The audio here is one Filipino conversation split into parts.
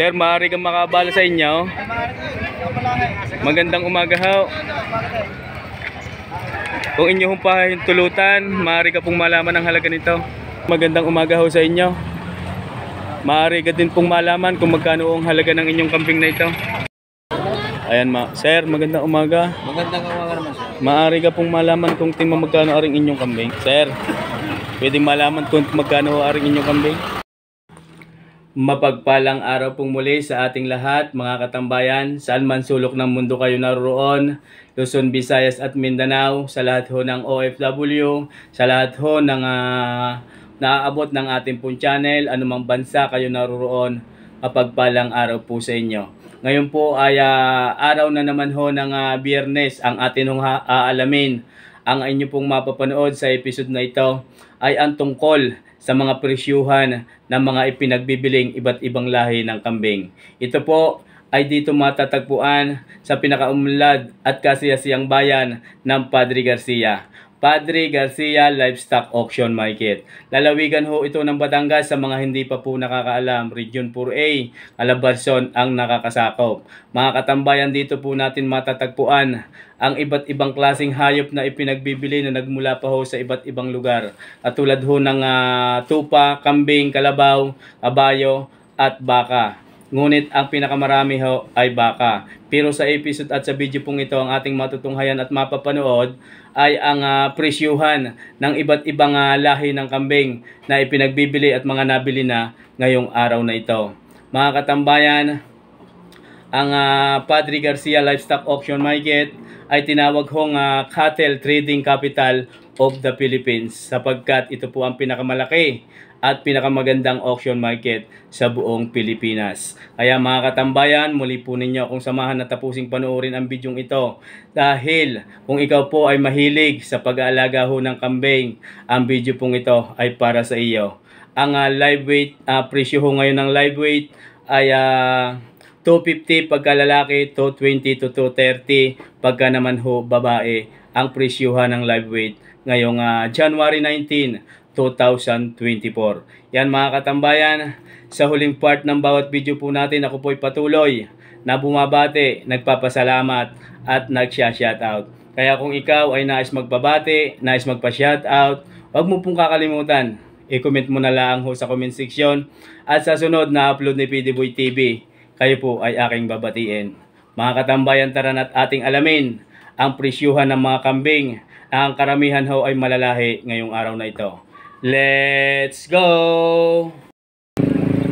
Sir, maaari kang makabala sa inyo. Magandang umaga ho. Kung inyo hong pahintulutan, maaari ka pong malaman ang halaga nito. Magandang umaga ho sa inyo. Maaari ka din pong malaman kung magkano ang halaga ng inyong kambing na ito. Ayan sir, magandang umaga. Magandang umaga naman sir. Maaari ka pong malaman kung magkano aring inyong kambing. Sir, pwedeng malaman kung magkano aring inyong kambing. Mapagpalang araw pong muli sa ating lahat, mga katambayan, saan man sulok ng mundo kayo naroon, Luzon, Visayas at Mindanao, sa lahat ho ng OFW, sa lahat ho ng naaabot ng ating pong channel, anumang bansa kayo naroon, mapagpalang araw po sa inyo. Ngayon po ay araw na naman ho ng Biyernes, ang atin hong aalamin. Ang inyo pong mapapanood sa episode na ito ay ang tungkol sa mga presyuhan ng mga ipinagbibiling iba't ibang lahi ng kambing. Ito po ay dito matatagpuan sa pinakaunlad at kasiyasiyang bayan ng Padre Garcia. Padre Garcia Livestock Auction Market. Lalawigan ho ito ng Batangas. Sa mga hindi pa po nakakaalam, Region 4A, Calabarzon ang nakakasakop. Mga katambayan, dito po natin matatagpuan ang iba't ibang klaseng hayop na ipinagbibili na nagmula pa ho sa iba't ibang lugar. At tulad ho ng tupa, kambing, kalabaw, kabayo at baka. Ngunit ang pinakamarami ho ay baka. Pero sa episode at sa video pong ito, ang ating matutunghayan at mapapanood ay ang presyuhan ng iba't ibang lahi ng kambing na ipinagbibili at mga nabili na ngayong araw na ito. Mga katambayan, ang Padre Garcia Livestock Auction Market ay tinawag hong Cattle Trading Capital of the Philippines sapagkat ito po ang pinakamalaki at pinakamagandang auction market sa buong Pilipinas. Kaya mga katambayan, muli po ninyo akong samahan na tapusing panoorin ang bidyong ito. Dahil kung ikaw po ay mahilig sa pag-aalaga ho ng kambing, ang video pong ito ay para sa iyo. Ang live weight, presyo ho ngayon ng live weight ay 250 pagka lalaki, 220 to 230 pagka naman ho babae ang presyuhan ng live weight ngayong January 19, 2024. Yan mga katambayan, sa huling part ng bawat video po natin, ako po'y patuloy na bumabati, nagpapasalamat at nagsya-shoutout. Kaya kung ikaw ay nais magpabati, nais magpa-shoutout, huwag mo pong kakalimutan, i-comment mo na lang ho sa comment section at sa sunod na upload ni PD Boy TV, kayo po ay aking babatiin. Mga katambayan, tara na't ating alamin ang presyuhan ng mga kambing na ang karamihan ho ay malalahi ngayong araw na ito. Let's go!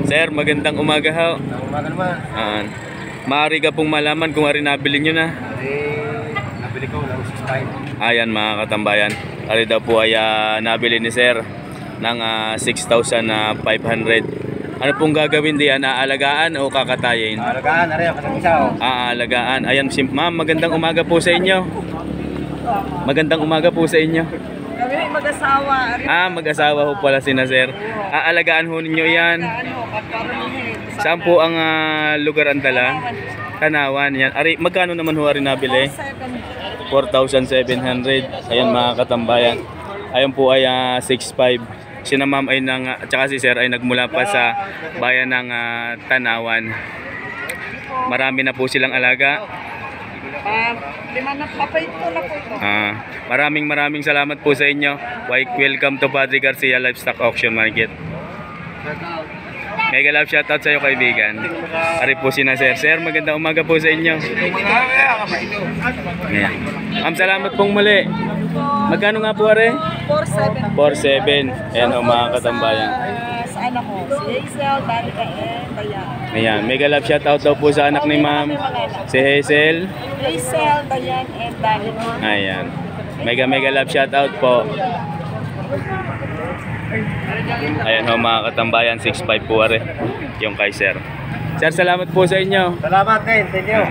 Sir, magandang umaga ho. Magandang umaga naman. Maaari ka pong malaman kung ari nabili nyo na? Nabili ko ng 6.5. Ayan mga katambayan. Ari daw po ay nabili ni Sir ng 6,500. Ano pong gagawin diyan? Aalagaan o kakatayin? Aalagaan, ari ang kasamisaw. Aalagaan. Ayan, ma'am, magandang umaga po sa inyo. Magandang umaga po sa inyo. Kami ay mag-asawa. Mag-asawa ho pala sina Sir. Aalagaan ho ninyo yan. Saan po ang lugar ang dala? Tanawan. Yan. Ari, magkano naman ho ari nabili? 4,700. Ayan mga katambayan. Ayan po ay 6,500. Sina ma'am ay tsaka si Sir ay nagmula pa sa bayan ng Tanawan. Marami na po silang alaga. 5 na papayito na po ito. Maraming salamat po sa inyo. Welcome to Padre Garcia Livestock Auction Market. Mega love shoutout sa iyo kaibigan. Ari po sina Sir. Sir, magandang umaga po sa inyo. Ma'am, salamat pong muli. Magkano nga po are? 4,700. Ayan o mga katambayan. Sa anak ko, si Hazel, Danica, and Dayan. Ayan, mega love shoutout daw po sa anak ni ma'am. Si Hazel, Dayan, and Danica. ayan. Mega love shoutout po. Ayan ho mga katambayan, 6'5" po are yung kay Sir. Sir, salamat po sa inyo. Salamat din, thank you.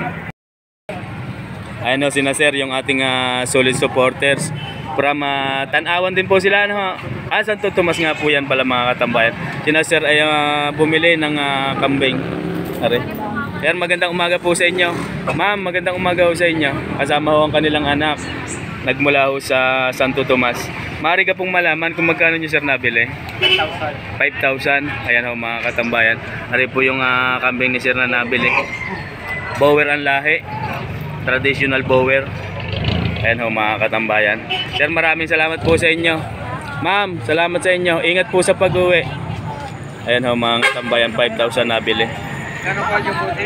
Ayan ho sina Sir, yung ating solid supporters. From Tanawan din po sila, no? Santo Tomas nga po yan pala mga katambayan. Sina Sir ay bumili ng kambing. Are. Sir, magandang umaga po sa inyo. Ma'am, magandang umaga po sa inyo. Kasama ho ang kanilang anak. Nagmula ho sa Santo Tomas. Maaari ka pong malaman kung magkano nyo sir nabili? 5,000. 5,000. Ayan ho mga katambayan. Ari po yung kambing ni sir na nabili. Bower ang lahi. Traditional bower. Ayan ho mga katambayan. Sir, maraming salamat po sa inyo. Ma'am, salamat sa inyo. Ingat po sa pag-uwi. Ayan ho mga katambayan, 5,000 nabili. Kano po yung buti?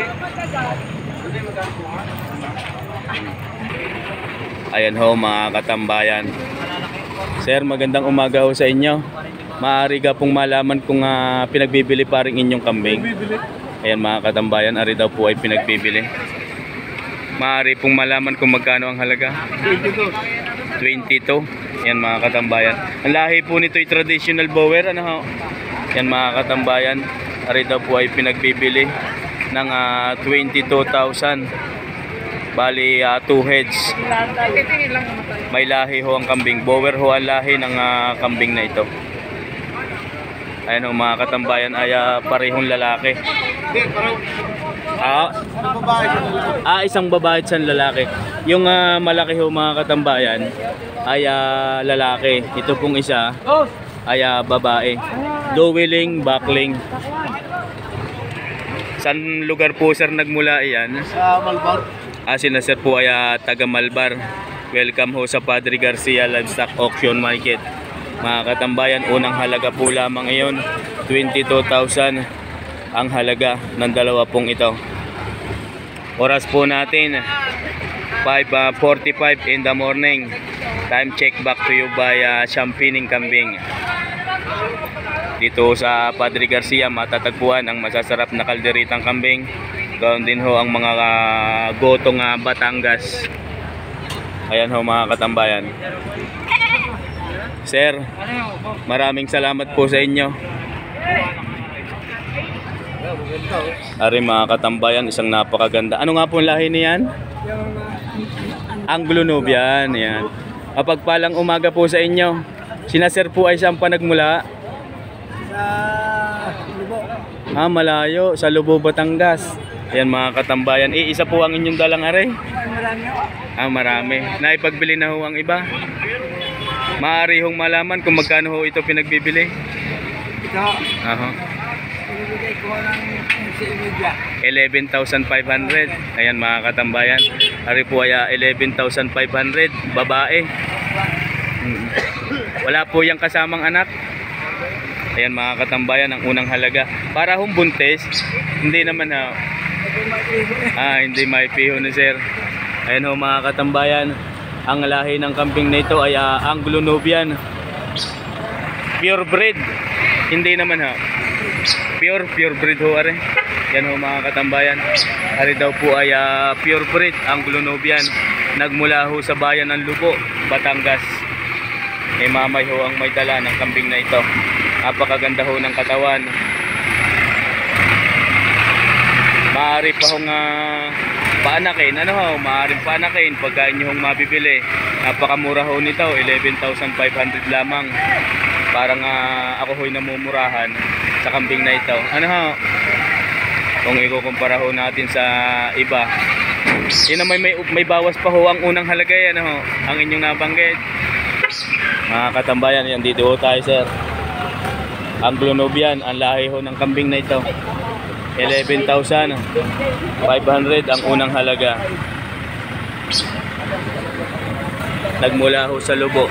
Ayan ho mga katambayan. Sir, magandang umaga ho sa inyo. Maaari ka pong malaman kung pinagbibili pa rin inyong kambing. Ayan mga katambayan, ari daw po ay pinagbibili. Maaari pong malaman kung magkano ang halaga. 22. Yan mga katambayan. Ang lahi po nito ay traditional bower. Ano ho? Yan mga katambayan. Ari daw po ay pinagbibili ng 22,000. Bali 2 heads. May lahi ho ang kambing. Bower ho ang lahi ng kambing na ito. Ayan ho mga katambayan ay parehong lalaki. Isang babae at isang lalaki. Yung malaki ho mga katambayan ay lalaki. Ito pong isa ay babae. Dowiling, backling. Saan lugar po sir nagmula iyan? Sa Malbar. Sina sir po ay taga Malbar. Welcome ho sa Padre Garcia Livestock Auction Market. Mga katambayan, unang halaga po lamang iyon, 22,000 ang halaga ng dalawa pong ito. Oras po natin 5:45 in the morning. Time check back to you by Champining Kambing. Dito sa Padre Garcia matatagpuan ang masasarap na kalderitang kambing. Ganoon din ho ang mga gotong Batangas. Ayan ho mga katambayan. Sir, maraming salamat po sa inyo. Ari mga katambayan, isang napakaganda. Ano nga po ang lahi niyan? Anglo-Nubian. Yan. Mapagpalang umaga po sa inyo. Sina sir po ay saan pa nagmula? Sa Lubo. Malayo. Sa Lubo, Batangas. Ayan mga katambayan. Isa po ang inyong dalang are? Marami. Naipagbili na ho ang iba? Maaari hong malaman kung magkano ho ito pinagbibili? Ito. Aha. Pinibigay ko ng 11,500. Ayan mga katambayan. Ari po ay 11,500. Babae. Wala po yung kasamang anak. Ayan mga katambayan, ang unang halaga. Para hong buntis, hindi naman ha. Hindi may piho ni sir. Ayan ho mga katambayan. Ang lahi ng kambing na ito ay Anglo-Nubian. Pure breed. Hindi naman ha. Pure breed ho are. Yan ho mga katambayan. Ari daw po ay pure breed Anglo-Nubian. Nagmula ho sa bayan ng Lubo, Batangas. Mamay ho ang may dala ng kambing na ito. Napakaganda ho ng katawan. Maaari pa hong paanakin, maaaring paanakin pagka inyo hong mabibili. Napakamura ho nito, 11,500 lamang. Parang ako ho'y namumurahan sa kambing na ito. Kung ikukumpara ho natin sa iba, yun na may bawas pa ho ang unang halaga yan ang inyong nabanggit. Mga katambayan, yan dito ho tayo sir. Anglo-Nubian, ang lahi ho ng kambing na ito. 11,500 ang unang halaga. Nagmula ho sa Lubo.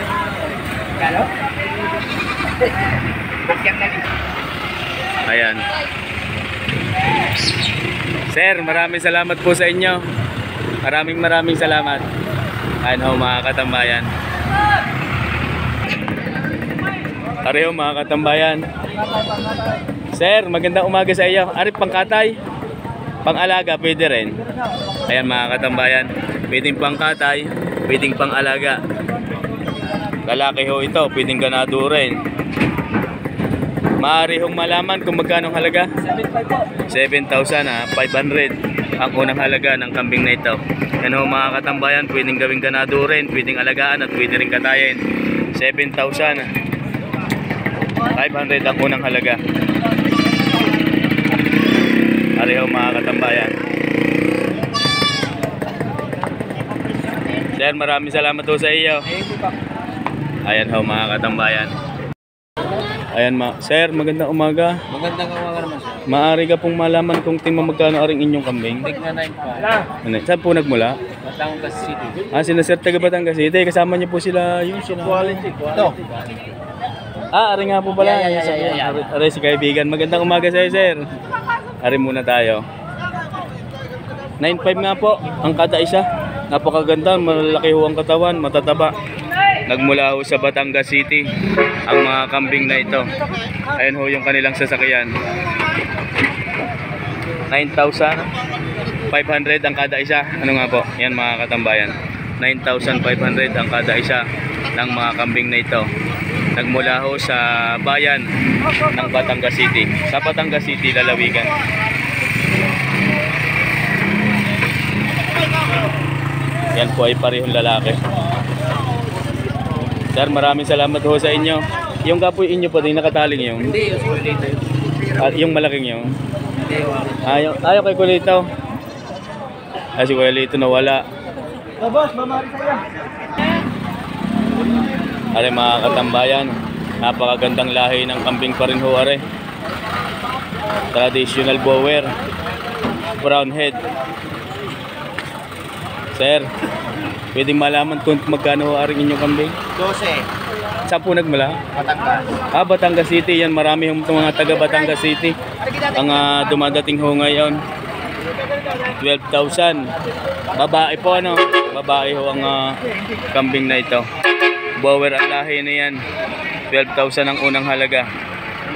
Ayan. Sir, maraming salamat po sa inyo. Maraming salamat. Ayan ho mga katambayan. Pareho mga katambayan. Sir, magandang umaga sa iyo. Ari pangkatay? Pang-alaga pwede rin. Ayan mga katambayan. Pwedeng pangkatay, pwedeng pang-alaga. Lalaki ho ito, pwedeng ganado rin. Maaari hong malaman kung magkano ang halaga? 7,500 ang unang halaga ng kambing na ito. Yan ho mga katambayan, pwedeng gawing ganado rin, pwedeng alagaan at pwede rin katayin. 7,500 ang unang halaga. Pareho mga katambayan. Sir, maraming salamat po sa iyo. Ayan ho mga katambayan. Ayan sir, magandang umaga. Magandang umaga naman sir. Maari ka pong malaman kung magkano aring inyong kambing? Tignan na pa. Ano, saan po nagmula? Batangas City. Sina Sir taga Batangas City. Kasama niyo po sila yung Quality. Ito. Ari nga po pala. Yeah. Ari si kaibigan. Magandang umaga sa'yo, sir. Ari muna tayo. 9.5 nga po ang kada isa. Napakaganda, malaki ho ang katawan, matataba. Nagmula ho sa Batangas City ang mga kambing na ito. Ayan ho yung kanilang sasakyan. 9,500 ang kada isa. Ano nga po? Yan mga katambayan. 9,500 ang kada isa ng mga kambing na ito. Nagmula ho sa bayan ng Batangas City. Sa Batangas City, lalawigan. Yan po ay parehong lalaki. Sir, maraming salamat ho sa inyo. Yung kapoy inyo po din nakataling yung. Hindi, yung kulito. At yung malaking yung. Hindi, Ayaw kay Kulito. Si Kulito nawala. boss, mamari sa'yo. Are mga katambayan, napakagandang lahi ng kambing pa rin ho are. Traditional bower, brown head. Sir, pwedeng malaman kung magkano ho aring inyong kambing? 12. Saan po nagmula? Batangas. Batangas City. Yan, marami hong mga taga Batangas City ang dumadating ho ngayon. 12,000. Babae po ano? Babae ho ang kambing na ito. Bower ang lahi na yan. 12,000 ang unang halaga.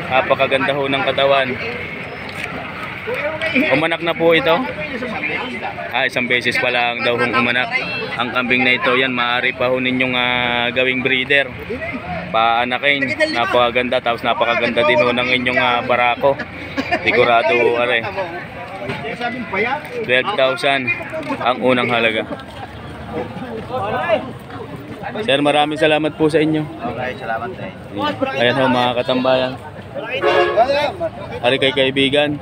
Napakaganda ho ng katawan. Umanak na po ito. Isang beses pa lang daw hong umanak ang kambing na ito. Yan, maaari pa ho ninyong gawing breeder. Paanakin. Napakaganda. Tapos napakaganda din ho ng inyong barako. Sigurado are. 12,000 ang unang halaga. Sir, maraming salamat po sa inyo. Okay, salamat eh. Ayan ho mga katambayan. Hari kay kaibigan.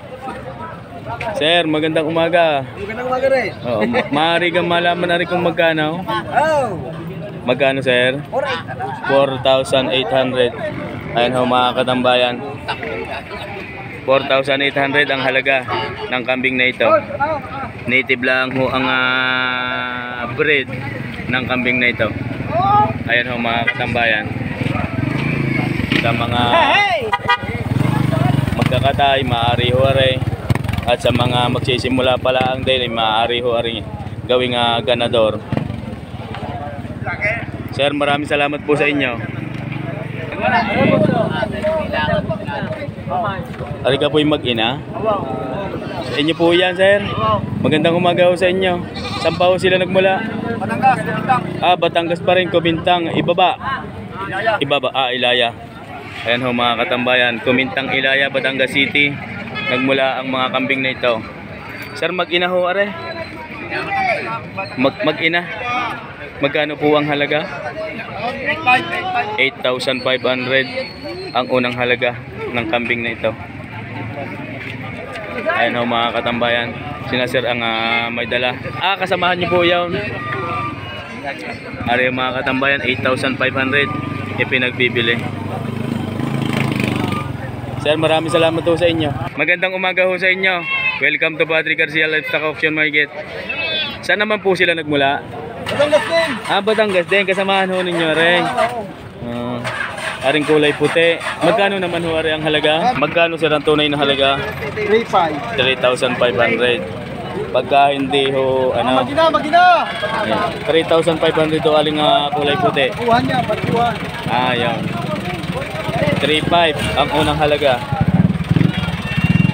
Sir, magandang umaga. Magandang umaga rin. Oo, maaari kang malaman na rin kung magkano. Magkano, sir? 4,800. Ayan ho mga katambayan. 4,800 ang halaga ng kambing na ito. Native lang ho ang breed ng kambing na ito. Ayan ho mga katambayan. Sa mga magkakatay, maaari ho are. At sa mga magsisimula pala ang din, maaari ho are gawing ganador. Sir, maraming salamat po sa inyo. Ari ka po yung mag-ina? Inyo po yan, sir? Magandang umaga ho sa inyo. Saan pa ho sila nagmula? Batangas, Bintang. Batangas pa rin, Kumintang. Ibaba? Ibaba, Ilaya. Ayan ho mga katambayan. Kumintang, Ilaya, Batangas City. Nagmula ang mga kambing na ito. Sir, mag-ina ho, are? Mag-ina? Magkano po ang halaga? 8,500 ang unang halaga ng kambing na ito. Ayan ho mga katambayan. Sina sir ang may dala. Kasamahan niyo po yun. Ari mga katambayan, 8,500 ipinagbibili. Sir, maraming salamat po sa inyo. Magandang umaga ho sa inyo. Welcome to Patrick Garcia Livestock Auction Market. Saan naman po sila nagmula? Batangas din. Batangas din. Kasamahan ho ninyo rin. Aring kulay puti. Magkano naman ho ang halaga? Magkano sir ang tunay na halaga? 3,500. Pagka hindi ho, Magina! 3,500 do aling kulay puti. Kuhan niya, pagkuhan. Yan. 3,500 ang unang halaga.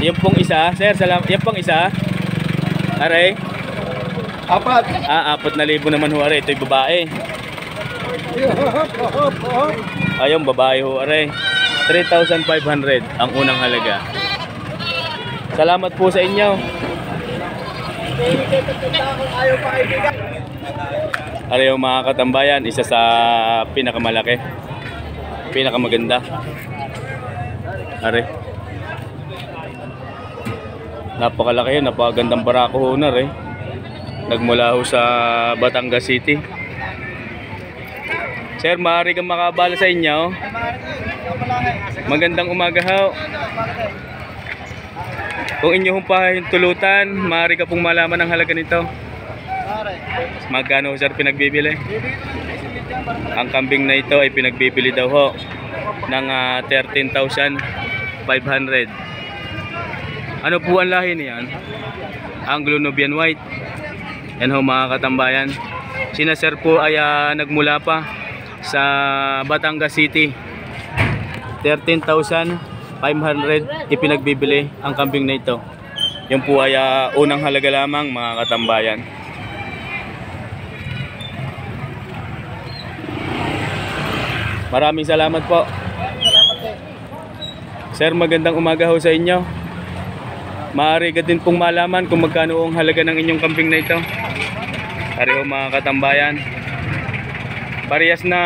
Yung pong isa, sir, yung pong isa. Aray. 4,000 naman ho, aray. Ito'y babae. Ayun, babae ho, aray. 3,500 ang unang halaga. Salamat po sa inyo. Aray ho mga katambayan, isa sa pinakamalaki, pinakamaganda. Aray. Napakalaki yun, napakagandang barako ho na rin. Nagmula ho sa Batangas City. Sir, maaari kang makabala sa inyo. Magandang umaga ho. Kung inyo hong pahintulutan, maaari ka pong malaman ang halaga nito. Magkano sir pinagbibili? Ang kambing na ito ay pinagbibili daw ho ng 13,500. Ano po ang lahi niyan? Anglo-Nubian White. Yan ho mga katambayan. Sina sir po ay nagmula pa sa Batangas City. 13,500 ipinagbibili ang kambing na ito. Yan po ay unang halaga lamang mga katambayan. Maraming salamat po. Sir, magandang umaga ho sa inyo. Maaari ka din pong malaman kung magkano ang halaga ng inyong kambing na ito. Pareho mga katambayan. Parehas na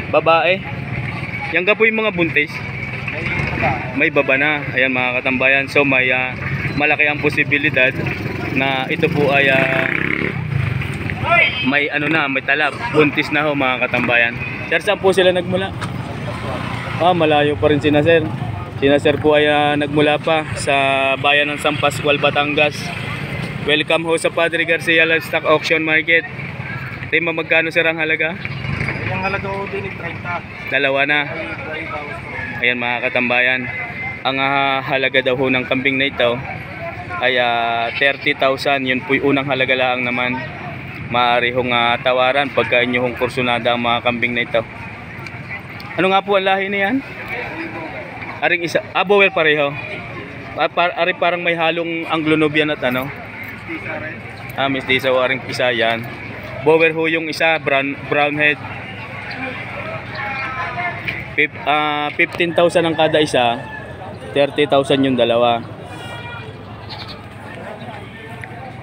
babae. Yan ka po yung mga buntis. May baba na. Ayan mga katambayan. So may malaki ang posibilidad na ito po ay may may talab. Buntis na ho mga katambayan. Sir, saan po sila nagmula? Malayo pa rin sina sir. Sina sir po ay nagmula pa sa bayan ng San Pascual, Batangas. Welcome ho sa Padre Garcia Livestock Auction Market. Tema, magkano sir ang halaga? Yung halaga ko din 30. Dalawa na. Ayan mga katambayan. Ang halaga daw ho ng kambing na ito ay 30,000. Yun po yung unang halaga lang naman. Maaari hong tawaran pagka inyo hong kursunada ang mga kambing na ito. Ano nga po ang lahi niyan? Aring isa, Bower pareho. Ari parang may halong Anglo-Nubian at Mestiza o aring isa yan. Bower ho yung isa, brown head. 15,000 ang kada isa, 30,000 yung dalawa.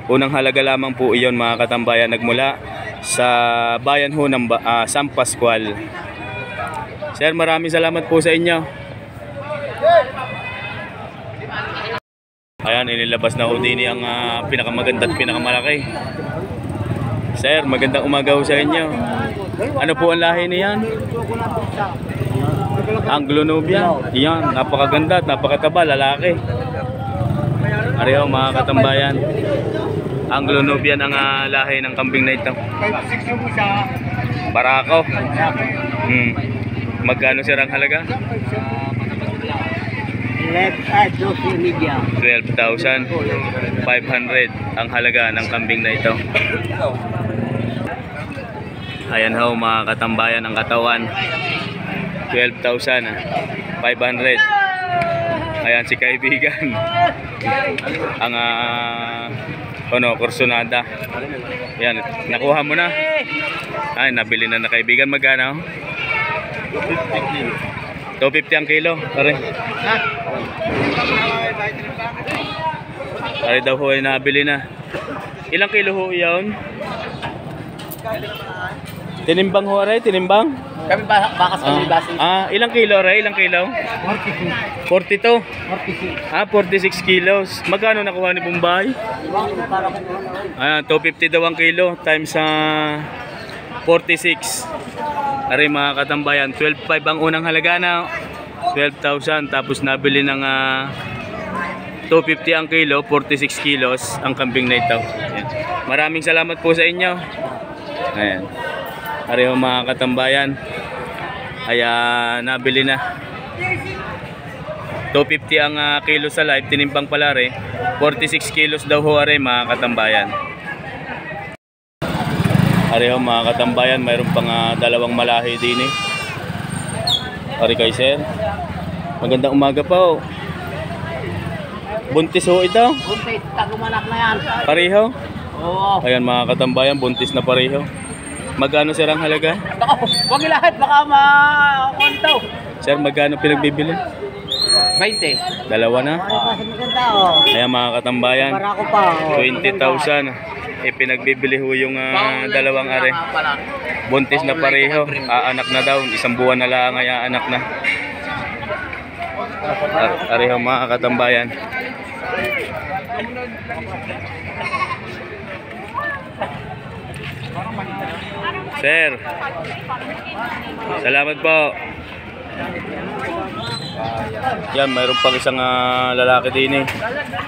Unang halaga lamang po iyon mga katambayan, nagmula sa bayan ho ng San Pascual. Sir, maraming salamat po sa inyo. Ayan, inilabas na ho din ang pinakamaganda at pinakamalaki. Sir, magandang umaga ho sa inyo. Ano po ang lahi niyan? Anglo-Nubian. Iyan, napakaganda at napakataba, lalaki. Ariho mga katambayan. Anglo-Nubian ang lahi ng kambing na ito. 5-6 yung isa. Barako. Magkano sir ang halaga? 12,500 ang halaga ng kambing na ito. Ayan ho mga katambayan ang katawan. 12,500. Ayan si kaibigan. Ang kursunada. Ayan, nakuha mo na. Ay, nabili na kaibigan. Magkano? 250 ang kilo. Pare. Pare daw ho ay nabili na. Ilang kilo ho yun? Tinimbang ho rin? Tinimbang? Kami bakas kami basi. Ilang kilo rin? Ilang kilo? 42. 46. 46 kilos. Magkano nakuha ni Bombay? Ayan, 250 daw ang kilo times 46. Ari mga katambayan, 12,500 ang unang halaga na. 12,000 tapos nabili ng 250 ang kilo, 46 kilos ang kambing na ito. Ayan. Maraming salamat po sa inyo. Ayan. Ari mga katambayan, ay nabili na. 250 ang kilo sa live, tinimbang pala rin. 46 kilos daw ho ari mga katambayan. Ari mga katambayan, mayroon pang dalawang malahi din eh. Ari kay sir. Magandang umaga po. Buntis ho ito? Buntis, tagumanak na yan. Pareho? Oo. Ayan mga katambayan, buntis na pareho. Magkano sir ang halaga? Wag lahat, baka ma-kontaw. Sir, magkano pinagbibili? 20. Dalawa na. Maganda oh. Ayan mga katambayan, Para ko pa. 20,000. Pinagbibili ho yung dalawang are. Buntis na pareho. Aanak na daw. Isang buwan na lang ay aanak na. Pareho mga katambayan. Sir. Salamat po. Yan, mayroon pang isang lalaki din eh.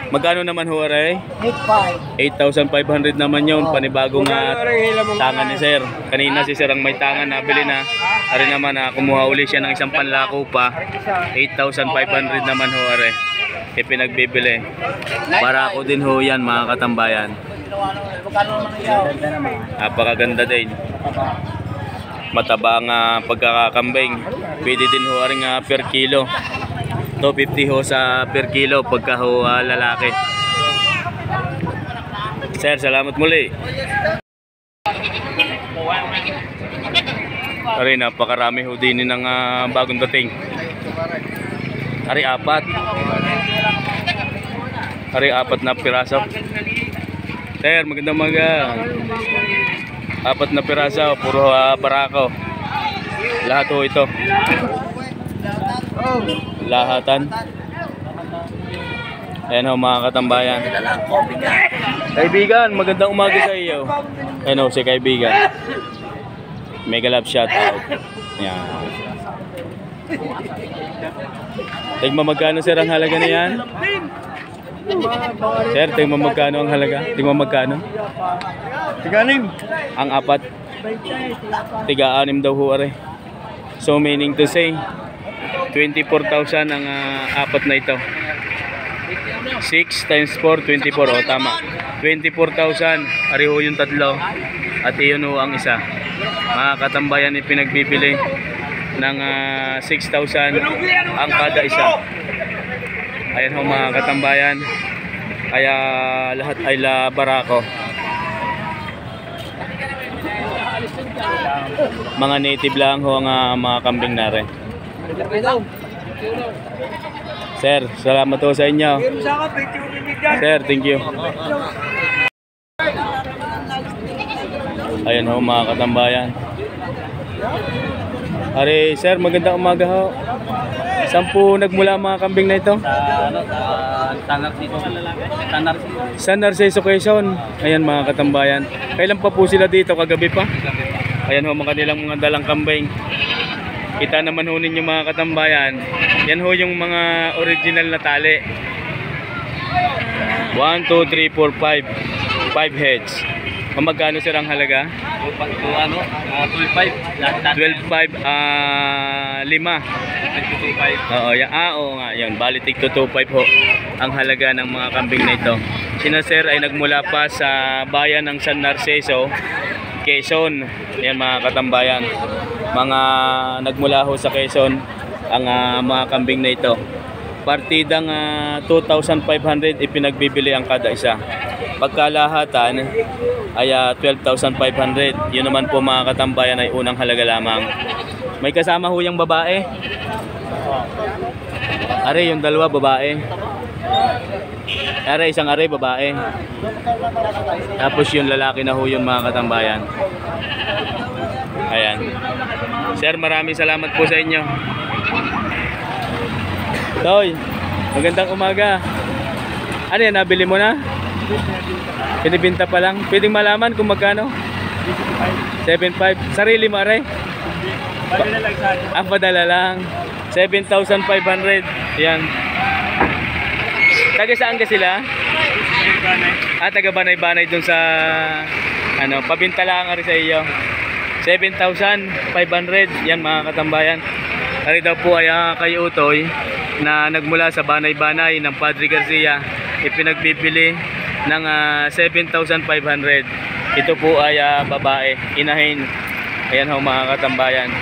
Magkano naman ho, aray? 8,500 naman yun. Panibagong tangan ni Sir. Kanina si Sir ang may tangan, nabili na. Ari naman, kumuha uli siya ng isang panlako pa. 8,500 naman ho, aray. Ipinagbibili. Para ako din ho yan, mga katambayan. Napakaganda din. Mataba ang pagkakakambing. Pwede din ho rin per kilo. 250 ho sa per kilo pagka ho lalaki. Sir, salamat muli. Ari, napakarami ho din ng bagong dating. Ari, apat. Ari, apat na piraso. Sir, magandang umaga. Apat na piraso, puro barako. Lahat ho ito. Lahatan. Ayan ho, mga katambayan. Kaibigan, magandang umaga sa iyo. Ayan ho, si kaibigan. Mega love shout out. Ayan. Tigma magkano sir ang halaga na yan? Sir, tigma magkano ang halaga? Tigma magkano? Tiga-anim. Ang apat. Tiga-anim daw ho are. So meaning to say 24,000 ang apat na ito. 6 times 4, 24. O tama. 24,000. Ari ho yung tatlo. At iyon ho ang isa. Mga katambayan ni pinagbibili ng 6,000 ang kada isa. Ayan ho mga katambayan. Kaya lahat ay barako. Mga native lang ho ang mga kambing na rin. Sir, salamat ho sa inyo. Sir, thank you. Ayan ho mga katambayan. Ari, sir, magandang umaga ho. Saan po nagmula ang mga kambing na ito? San Narciso, Quezon. Ayan mga katambayan. Kailan pa po sila dito? Kagabi pa? Ayan ho mga kanilang mga dalang kambing. Kita naman ho ninyo mga katambayan. Yan ho yung mga original na tali. 1, 2, 3, 4, 5. 5 heads. Magkano sir ang halaga? 12.5. 12.5, 5. Oo, yan. Oo nga, yan. Bali tig to 2.5 ho ang halaga ng mga kambing na ito. Sina sir ay nagmula pa sa bayan ng San Narciso, Quezon. Yan mga katambayan. Mga nagmula ho sa Quezon ang mga kambing na ito. Partidang 2,500 ipinagbibili ang kada isa. Pagkalahatan ay 12,500. Yun naman po mga katambayan ay unang halaga lamang. May kasama ho yung babae. Are, yung dalawa babae. Are, isang are babae. Tapos yung lalaki na ho yun mga katambayan. Ayan. Sir, maraming salamat po sa inyo. Toy, magandang umaga. Ano yan, nabili mo na? Pinibinta pa lang. Pwedeng malaman kung magkano? 7.5. Sarili mo, aray? Ang padala lang. 7,500. Yan. Taga saan ka sila? Taga Banay-Banay dun sa ano, pabinta lang rin sa iyo. 7,500. Yan mga katambayan. Ari daw po ay kay Utoy na nagmula sa Banay-Banay ng Padre Garcia, ipinagbibili ng 7,500. Ito po ay babae, inahin. Ayan ho mga katambayan.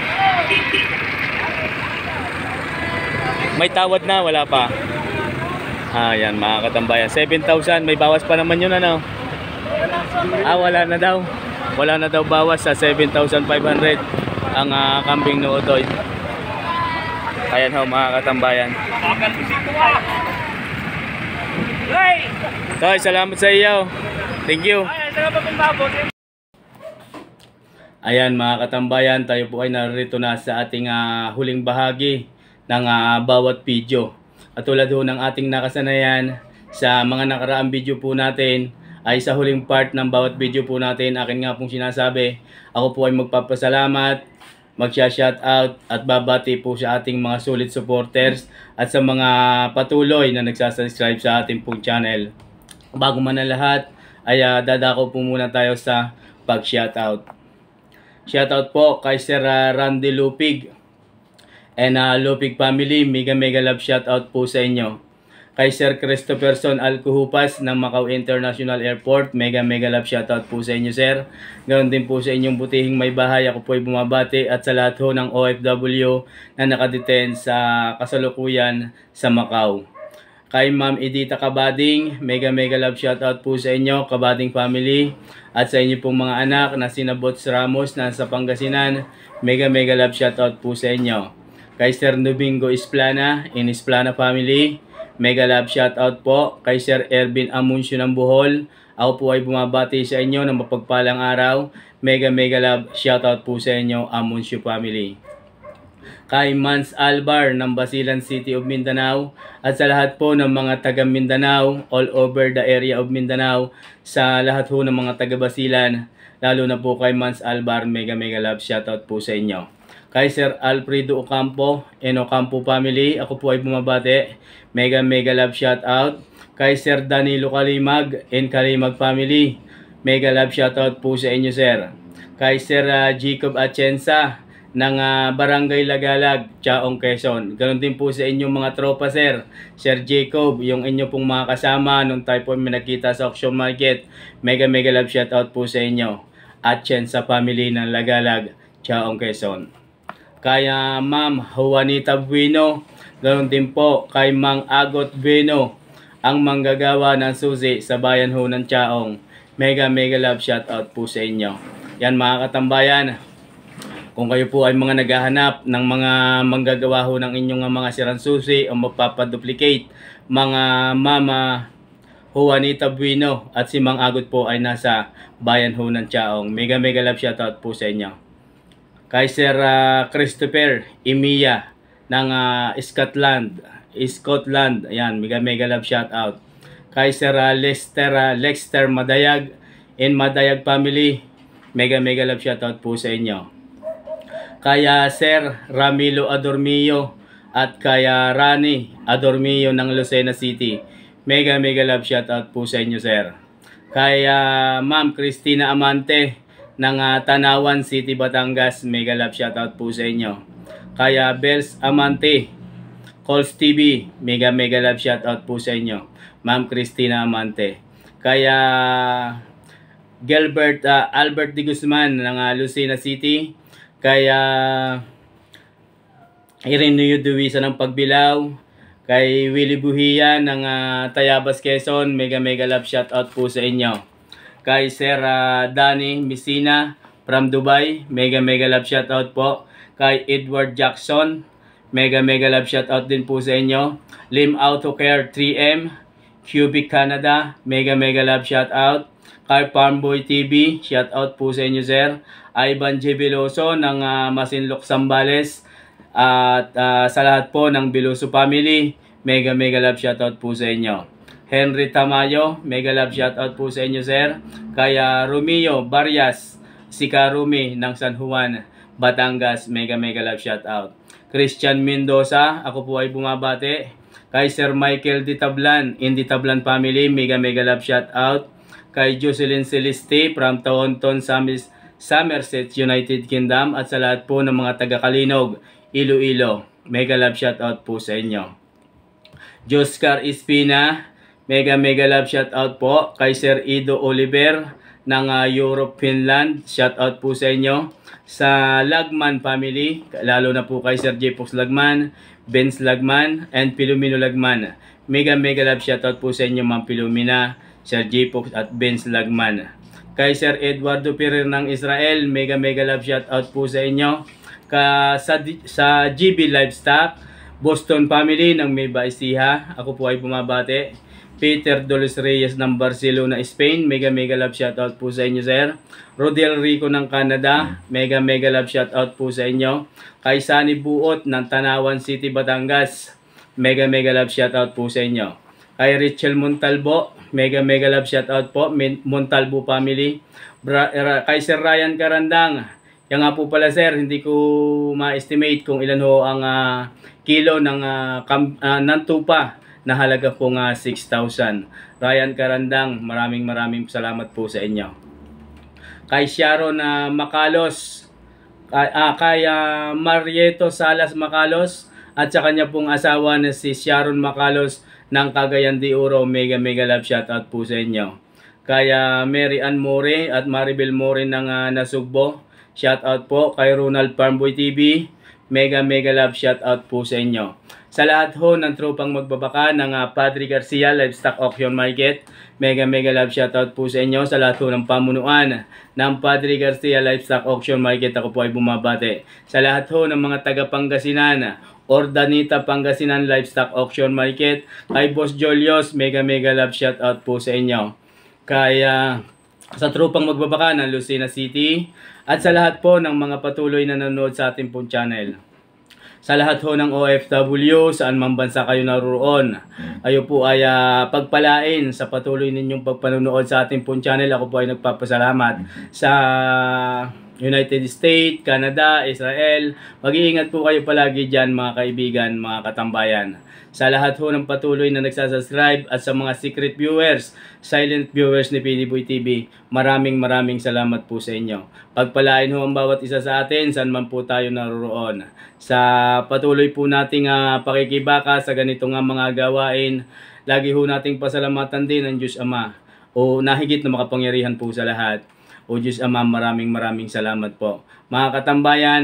May tawad na, wala pa. Ayan mga katambayan, 7,000, may bawas pa naman yun ano. Wala na daw. Wala na daw bawas sa 7,500 ang kambing no Utoy. Ayan ho mga katambayan. Toy, salamat sa iyo. Thank you. Ayan mga katambayan, tayo po ay narito na sa ating huling bahagi ng bawat video. At tulad ho ng ating nakasanayan sa mga nakaraang video po natin, ay sa huling part ng bawat video po natin, akin nga pong sinasabi, ako po ay magpapasalamat, magsha-shoutout at babati po sa ating mga solid supporters at sa mga patuloy na nagsasubscribe sa ating pong channel. Bago man ang lahat, ay dadako po muna tayo sa pag-shoutout. Shoutout po kay Sir Randy Lupig and Lupig family, mega love shoutout po sa inyo. Kay Sir Christopherson Alcuhupas ng Macau International Airport, mega love shoutout po sa inyo, sir. Ganoon din po sa inyong butihing may bahay, ako po ay bumabati, at sa lahat ho ng OFW na nakadetain sa kasalukuyan sa Macau. Kay Ma'am Edita Kabading, mega love shoutout po sa inyo, Kabading family, at sa inyo pong mga anak na sina Bots Ramos na sa Pangasinan, mega love shoutout po sa inyo. Kay Sir Domingo Isplana in Isplana family, mega love shoutout po. Kay Sir Ervin Amuncio ng Bohol, ako po ay bumabati sa inyo ng mapagpalang araw, mega love shoutout po sa inyo, Amuncio family. Kay Mans Albar ng Basilan City of Mindanao, at sa lahat po ng mga taga Mindanao, all over the area of Mindanao, sa lahat po ng mga taga Basilan, lalo na po kay Mans Albar, mega love shoutout po sa inyo. Kay Sir Alfredo Ocampo and Ocampo family, ako po ay bumabati, mega love shoutout. Kay Sir Danilo Kalimag and Kalimag family, mega love shoutout po sa inyo, sir. Kay Sir Jacob Atienza ng Barangay Lagalag, Chaong, Quezon. Ganon din po sa inyong mga tropa, sir. Sir Jacob, yung inyo pong mga kasama nung tayo po may nakita sa auction market, mega love shoutout po sa inyo. Atienza family ng Lagalag, Chaong, Quezon. Kaya Ma'am Juanita Bueno, ganoon din po kay Mang Agot Bueno, ang manggagawa ng susi sa bayan ho ng Chaong. Mega love shoutout po sa inyo. Yan mga katambayan, kung kayo po ay mga naghahanap ng mga manggagawa ho ng inyong mga sirang susi o mapapaduplicate, mga Mama Juanita Bueno at si Mang Agot po ay nasa bayan ho ng Chaong. Mega love shoutout po sa inyo. Kay Sir Christopher Emiya ng Scotland, ayan, mega love shoutout. Kay Sir Lexter Madayag in Madayag family, mega love shoutout po sa inyo. Kaya Sir Ramilo Adormio at kaya Rani Adormio ng Lucena City, mega love shoutout po sa inyo, sir. Kaya Ma'am Christina Amante ng Tanawan City, Batangas, mega love shoutout po sa inyo. Kaya Bells Amante, Calls TV, mega love shoutout po sa inyo, Ma'am Christina Amante. Kaya Gilbert Albert de Guzman ng Lucena City. Kaya Ireneo Duwisa ng Pagbilao. Kay Willie Buhiya ng Tayabas, Quezon, mega love shoutout po sa inyo. Kay Sir Danny Messina from Dubai, mega love shoutout po. Kay Edward Jackson, mega love shoutout din po sa inyo. Lim Auto Care 3M, Cubic Canada, mega love shoutout. Kay Farmboy TV, shoutout po sa inyo, sir. Ivan J. Veloso ng Masinloc, Zambales, at sa lahat po ng Veloso family, mega love shoutout po sa inyo. Henry Tamayo, mega love shoutout po sa inyo, sir. Kaya Romeo Barrias, si Karumi ng San Juan, Batangas, mega love shoutout. Christian Mendoza, ako po ay bumabati. Kay Sir Michael Ditablan in Ditablan family, mega love shoutout. Kay Jocelyn Celeste from Taunton, Somerset, United Kingdom, at sa lahat po ng mga taga-Kalinog, Iloilo, mega love shoutout po sa inyo. Joscar Espina, mega love shoutout po. Kay Sir Ido Oliver ng Europe, Finland, shoutout po sa inyo. Sa Lagman family, lalo na po kay Sir Jepox Lagman, Benz Lagman, and Pilomino Lagman, mega love shoutout po sa inyo, Ma'am Pilomina, Sir Jepox at Benz Lagman. Kay Sir Eduardo Pereira ng Israel, mega love shoutout po sa inyo. Sa GB Livestock, Boston family ng Meba Ecija, ako po ay bumabati. Peter Doles Reyes ng Barcelona, Spain, mega love shoutout po sa inyo, sir. Rodel Rico ng Canada, mega love shoutout po sa inyo. Kay Sunny Buot ng Tanawan City, Batangas, mega love shoutout po sa inyo. Kay Richel Montalbo, Mega love shoutout po, Montalvo family. Kay Sir Ryan Karandang. Yan nga po pala sir, hindi ko ma-estimate kung ilan ho ang kilo ng tupa na halaga pong 6,000. Ryan Karandang, maraming salamat po sa inyo. Kay Sharon Macalos, kay Marieto Salas Macalos, at sa kanya pong asawa na si Sharon Macalos ng Cagayan de Oro, mega love shoutout po sa inyo. Kaya Mary Ann More at Maribel More ng Nasugbo, shoutout po. Kay Ronald Farmboy TV, mega love shoutout po sa inyo. Sa lahat ho ng tropang magbabaka ng Padre Garcia Livestock Auction Market, mega love shoutout po sa inyo. Sa lahat ho ng pamunuan ng Padre Garcia Livestock Auction Market, ako po ay bumabate. Sa lahat ho ng mga taga Pangasinan, Ordanita Pangasinan Livestock Auction Market, kay Boss Jolios, mega love shoutout po sa inyo. Kaya sa tropang magbabaka ng Lucena City, at sa lahat po ng mga patuloy na nanonood sa ating pong channel. Sa lahat ho ng OFW, saan man bansa kayo naroon, kayo po ay pagpalain sa patuloy ninyong pagpanonood sa ating pong channel. Ako po ay nagpapasalamat sa United States, Canada, Israel. Mag-iingat po kayo palagi dyan mga kaibigan, mga katambayan. Sa lahat ho ng patuloy na nagsasubscribe at sa mga secret viewers, silent viewers ni PDBoy TV, maraming salamat po sa inyo. Pagpalain ho ang bawat isa sa atin, saan man po tayo naroon. Sa patuloy po nating pakikibaka sa ganito nga mga gawain, lagi ho nating pasalamatan din ang Diyos Ama, o nahigit na makapangyarihan po sa lahat. O Diyos Ama, maraming salamat po. Mga katambayan,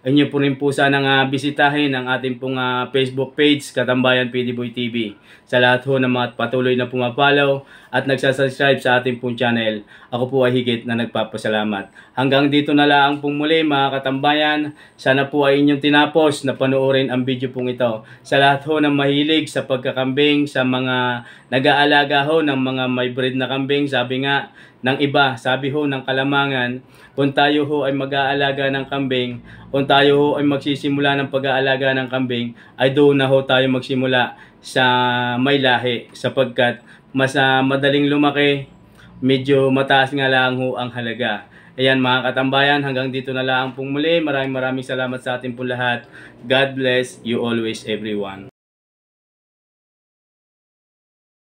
inyo po rin po sanang bisitahin ang ating pong Facebook page, Katambayan PDBoy TV. Sa lahat ho ng mga patuloy na pumapollow at nagsasubscribe sa ating pong channel, ako po ay higit na nagpapasalamat. Hanggang dito na lang pong muli mga katambayan. Sana po ay inyong tinapos na panoorin ang video pong ito. Sa lahat ho ng mahilig sa pagkakambing, sa mga nag-aalaga ho ng mga may breed na kambing, sabi nga ng iba, sabi ho ng Kalamangan, kung tayo ho ay mag-aalaga ng kambing, kung tayo ho ay magsisimula ng pag-aalaga ng kambing, ay doon na ho tayo magsimula sa may lahi, sapagkat mas madaling lumaki, medyo mataas nga lang ho ang halaga. Ayan mga katambayan, hanggang dito na lang pong muli. Maraming salamat sa ating pong lahat. God bless you always everyone.